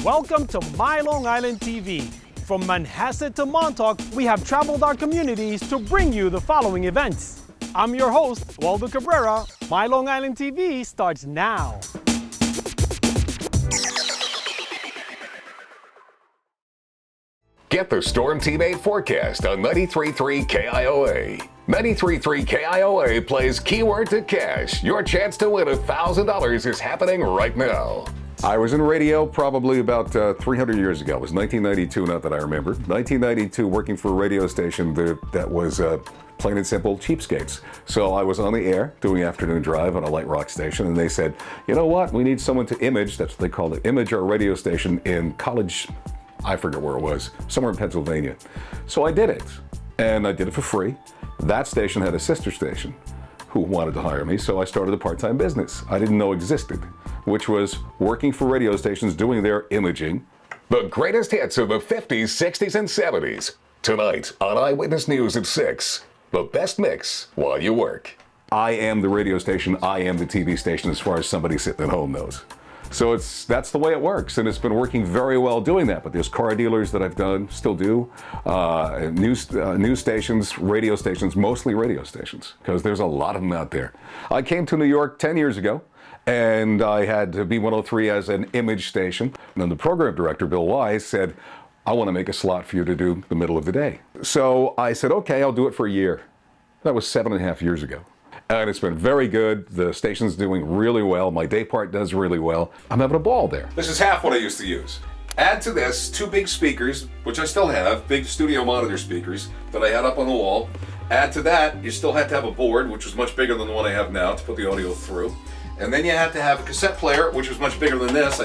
Welcome to My Long Island TV. From Manhasset to Montauk, we have traveled our communities to bring you the following events. I'm your host, Waldo Cabrera. My Long Island TV starts now. Get the Storm Team 8 forecast on 93.3 KIOA. 93.3 KIOA plays Keyword to Cash. Your chance to win $1,000 is happening right now. I was in radio probably about 300 years ago. It was 1992, not that I remember. 1992, working for a radio station that was plain and simple cheapskates. So I was on the air doing afternoon drive on a light rock station, and they said, you know what, we need someone to image, that's what they called it, image our radio station in College, I forget where it was, somewhere in Pennsylvania. So I did it, and I did it for free. That station had a sister station who wanted to hire me, so I started a part-time business I didn't know existed, which was working for radio stations doing their imaging. The greatest hits of the 50s, 60s, and 70s. Tonight on Eyewitness News at 6. The best mix while you work. I am the radio station, I am the TV station as far as somebody sitting at home knows. So that's the way it works, and it's been working very well doing that. But there's car dealers that I've done, still do, news stations, radio stations, mostly radio stations, because there's a lot of them out there. I came to New York 10 years ago, and I had B103 as an image station. And then the program director, Bill Wise, said, I want to make a slot for you to do the middle of the day. So I said, okay, I'll do it for a year. That was 7.5 years ago. And it's been very good. The station's doing really well. My day part does really well. I'm having a ball there. This is half what I used to use. Add to this 2 big speakers, which I still have, big studio monitor speakers that I had up on the wall. Add to that, you still had to have a board, which was much bigger than the one I have now to put the audio through. And then you had to have a cassette player, which was much bigger than this.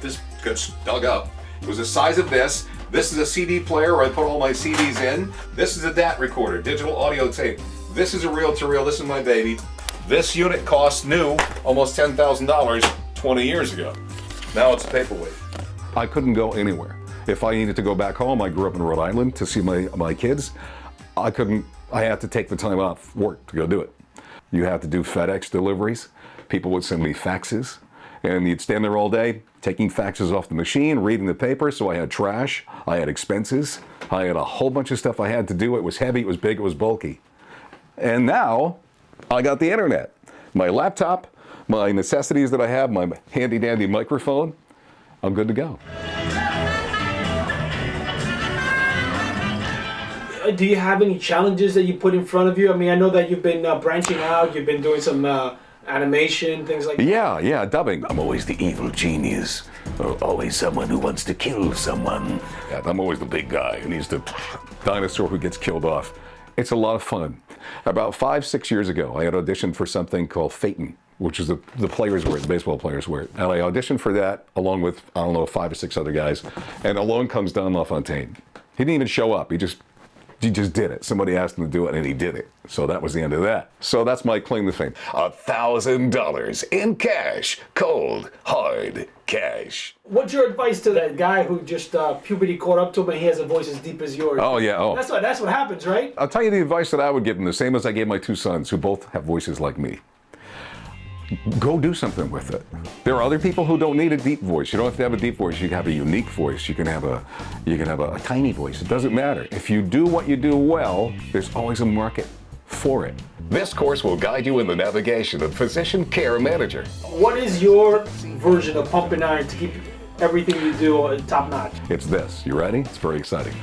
This gets dug up. It was the size of this. This is a CD player where I put all my CDs in. This is a DAT recorder, digital audio tape. This is a reel-to-reel, this is my baby. This unit cost new almost $10,000 20 years ago. Now it's a paperweight. I couldn't go anywhere. If I needed to go back home, I grew up in Rhode Island to see my kids. I had to take the time off work to go do it. You had to do FedEx deliveries. People would send me faxes, and you'd stand there all day taking faxes off the machine, reading the paper, so I had trash, I had expenses, I had a whole bunch of stuff I had to do. It was heavy, it was big, it was bulky. And now, I got the internet. My laptop, my necessities that I have, my handy dandy microphone, I'm good to go. Do you have any challenges that you put in front of you? I mean, I know that you've been branching out, you've been doing some animation, things like that. Yeah, dubbing. I'm always the evil genius, or always someone who wants to kill someone. Yeah, I'm always the big guy, and he's the dinosaur who gets killed off. It's a lot of fun. About 5-6 years ago, I had auditioned for something called Phaeton, which is the players wear it, the baseball players wear it. And I auditioned for that along with, 5 or 6 other guys. And along comes Don LaFontaine. He didn't even show up. He just did it. Somebody asked him to do it, and he did it. So that was the end of that. So that's my claim to fame. $1,000 in cash. Cold, hard cash. What's your advice to that guy who just puberty caught up to him and he has a voice as deep as yours? Oh, yeah. Oh. That's what happens, right? I'll tell you the advice that I would give him, the same as I gave my 2 sons, who both have voices like me. Go do something with it. There are other people who don't need a deep voice. You don't have to have a deep voice. You can have a unique voice. You can have a tiny voice. It doesn't matter. If you do what you do well, there's always a market for it. This course will guide you in the navigation of Physician Care Manager. What is your version of pumping iron to keep everything you do top notch? It's this. You ready? It's very exciting.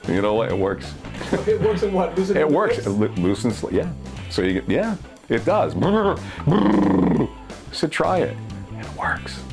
You know what? It works. It works in what? It works. It loosens. Yeah. So you get. Yeah. It does. So try it. It works.